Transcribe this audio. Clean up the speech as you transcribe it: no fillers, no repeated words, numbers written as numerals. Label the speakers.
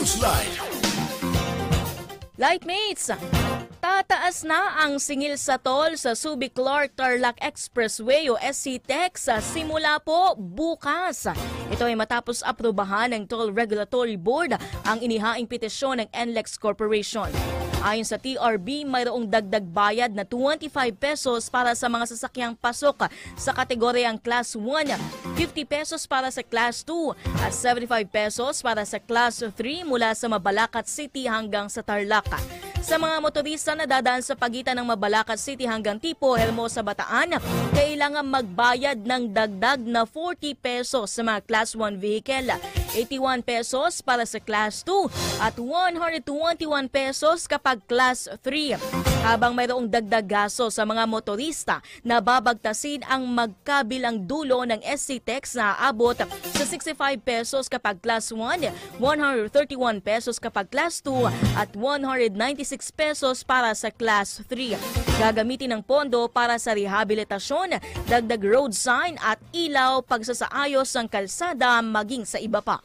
Speaker 1: Newsline.
Speaker 2: Lightmates, tataas na ang singil sa toll sa Subic-Clark-Tarlac Expressway o SCTEX simula po bukas. Ito ay matapos aprubahan ng Toll Regulatory Board ang inihaing petisyon ng NLEX Corporation. Ayon sa TRB, mayroong dagdag bayad na 25 pesos para sa mga sasakyang pasok sa kategoryang Class 1, 50 pesos para sa Class 2 at 75 pesos para sa Class 3 mula sa Mabalacat City hanggang sa Tarlac. Sa mga motorista na dadaan sa pagitan ng Mabalacat City hanggang Tipo, Hermosa, Bataan, kailangan magbayad ng dagdag na 40 pesos sa mga Class 1 vehicle, 81 pesos para sa Class 2 at 121 pesos kapag Class 3. Habang mayroong dagdag gasto sa mga motorista na babagtasin ang magkabilang dulo ng SCTEX na aabot sa 65 pesos kapag Class 1, 131 pesos kapag Class 2 at 196 pesos para sa Class 3. Gagamitin ng pondo para sa rehabilitasyon, dagdag road sign at ilaw, pagsasaayos ng kalsada maging sa iba pa.